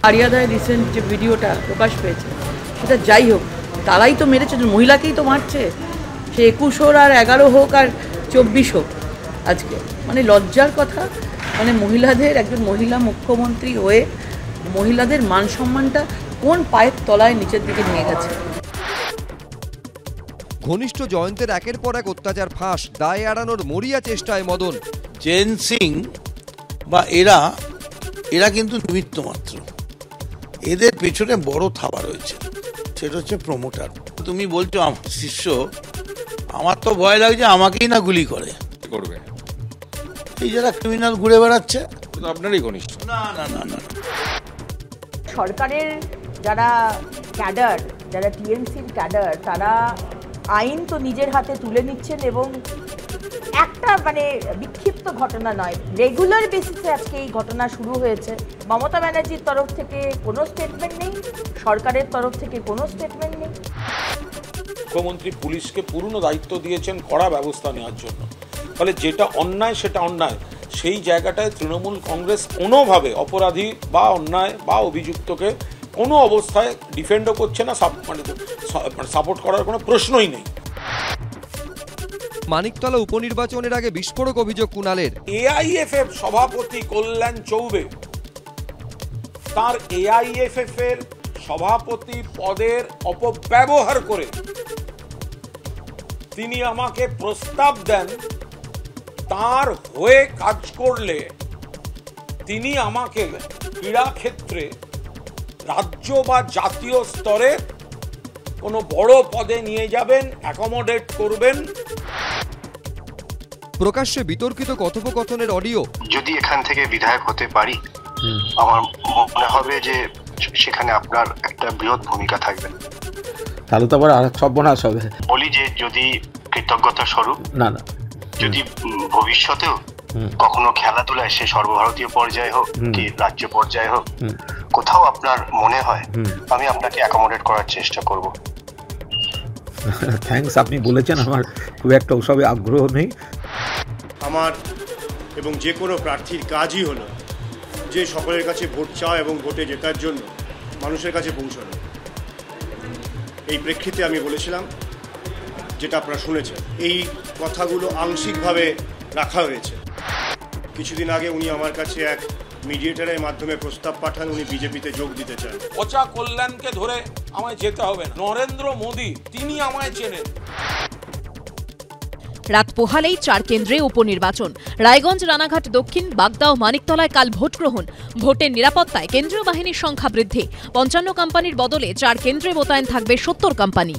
আরিয়াদায় recent যে ভিডিওটা প্রকাশ পেয়েছে সেটা যাই হোক, তারাই তো মেরেছে, মহিলাকেই তো মারছে, সে 21 হোক আর 11 হোক আর 24 হোক। আজকে মানে লজ্জার কথা, মানে মহিলাদের, একজন মহিলা মুখ্যমন্ত্রী হয়ে মহিলাদের মান সম্মানটা কোন পায়ের তলায় নিচের দিকে নিয়ে গেছে। ঘনিষ্ঠ জয়ন্তের একের পর এক অত্যাচার ফাঁস, দায় এড়ানোর মরিয়া চেষ্টায় মদন। জেন সিং বা এরা কিন্তু নিমিত্ত মাত্র, এদের পেছনে বড় থাবা রয়েছে, সেটা হচ্ছে প্রমোটার। তুমি বলছো আমার শিষ্য, আমার তো ভয় লাগছে আমাকেই না গুলি করবে। এই যারা ক্রিমিনাল ঘুরে বেড়াচ্ছে আপনারই ঘনিষ্ঠ। না না না না, সরকারের যারা ক্যাডার, যারা টিএমসির ক্যাডার, তারা আইন তো নিজের হাতে তুলে নিচ্ছেন এবং একটা মানে বিক্ষিপ্ত ঘটনা নয়, রেগুলার বেসিসে আজকে এই ঘটনা শুরু হয়েছে। মমতা ব্যানার্জির তরফ থেকে কোনো স্টেটমেন্ট নেই, সরকারের তরফ থেকে কোনো স্টেটমেন্ট নেই। মুখ্যমন্ত্রী পুলিশকে পূর্ণ দায়িত্ব দিয়েছেন কড়া ব্যবস্থা নেওয়ার জন্য, ফলে যেটা অন্যায় সেটা অন্যায়, সেই জায়গাটায় তৃণমূল কংগ্রেস কোনোভাবে অপরাধী বা অন্যায় বা অভিযুক্তকে কোনো অবস্থায় ডিফেন্ডও করছে না, সাপোর্ট করার কোনো প্রশ্নই নেই। মানিকতলা উপনির্বাচনের আগে বিস্ফোরক অভিযোগ কুণালের। এআইএফএফ সভাপতি কল্যাণ চৌবে তার এআইএফএফ এর সভাপতি পদের অপব্যবহার করে তিনি আমাকে প্রস্তাব দেন, তার হয়ে কাজ করলে তিনি আমাকে ক্রীড়া ক্ষেত্রে রাজ্য বা জাতীয় স্তরে কোনো বড় পদে নিয়ে যাবেন, অ্যাকোমোডেট করবেন। প্রকাশ্যে বিতর্কিত কথোপকথনের অডিও। যদি এখান থেকে বিধায়ক হতে পারি, আমার মনে হবে যে সেখানে আপনার একটা বৃহৎ ভূমিকা থাকবে। তাহলে তো আবার সর্বনাশ হবে। বলি যে যদি কৃতজ্ঞতা স্বরূপ না, যদি ভবিষ্যতেও কখনো খেলাধুলায় সে সর্বভারতীয় পর্যায়ে হোক কি রাজ্য পর্যায়ে হোক, কোথাও আপনার মনে হয়, আমি আপনাকে অ্যাকোমোডেট করার চেষ্টা করব। থ্যাঙ্কস, আপনি বলেছেন, আমার খুব একটা ওসবে আগ্রহ নেই। আমার এবং যে কোনো প্রার্থীর কাজই হলো যে সকলের কাছে ভোট চাওয়া এবং ভোটে জেতার জন্য মানুষের কাছে পৌঁছানো। এই প্রেক্ষিতে আমি বলেছিলাম, যেটা আপনারা শুনেছেন, এই কথাগুলো আংশিকভাবে রাখা হয়েছে। কিছুদিন আগে উনি আমার কাছে এক মিডিয়েটারের মাধ্যমে প্রস্তাব পাঠান, উনি বিজেপিতে যোগ দিতে চান। পচা কল্যাণকে ধরে আমায় যেতে হবে না, নরেন্দ্র মোদী তিনি আমায় চেনেন। রাত পোহালেই 4 কেন্দ্রে উপনির্বাচন। রায়গঞ্জ, রানাঘাট দক্ষিণ, বাগদা ও মানিকতলায় কাল ভোট গ্রহণ। ভোটের নিরাপত্তায় কেন্দ্রীয় বাহিনীর সংখ্যা বৃদ্ধি। 55 কোম্পানির বদলে 4 কেন্দ্রে মোতায়েন থাকবে 70 কোম্পানি।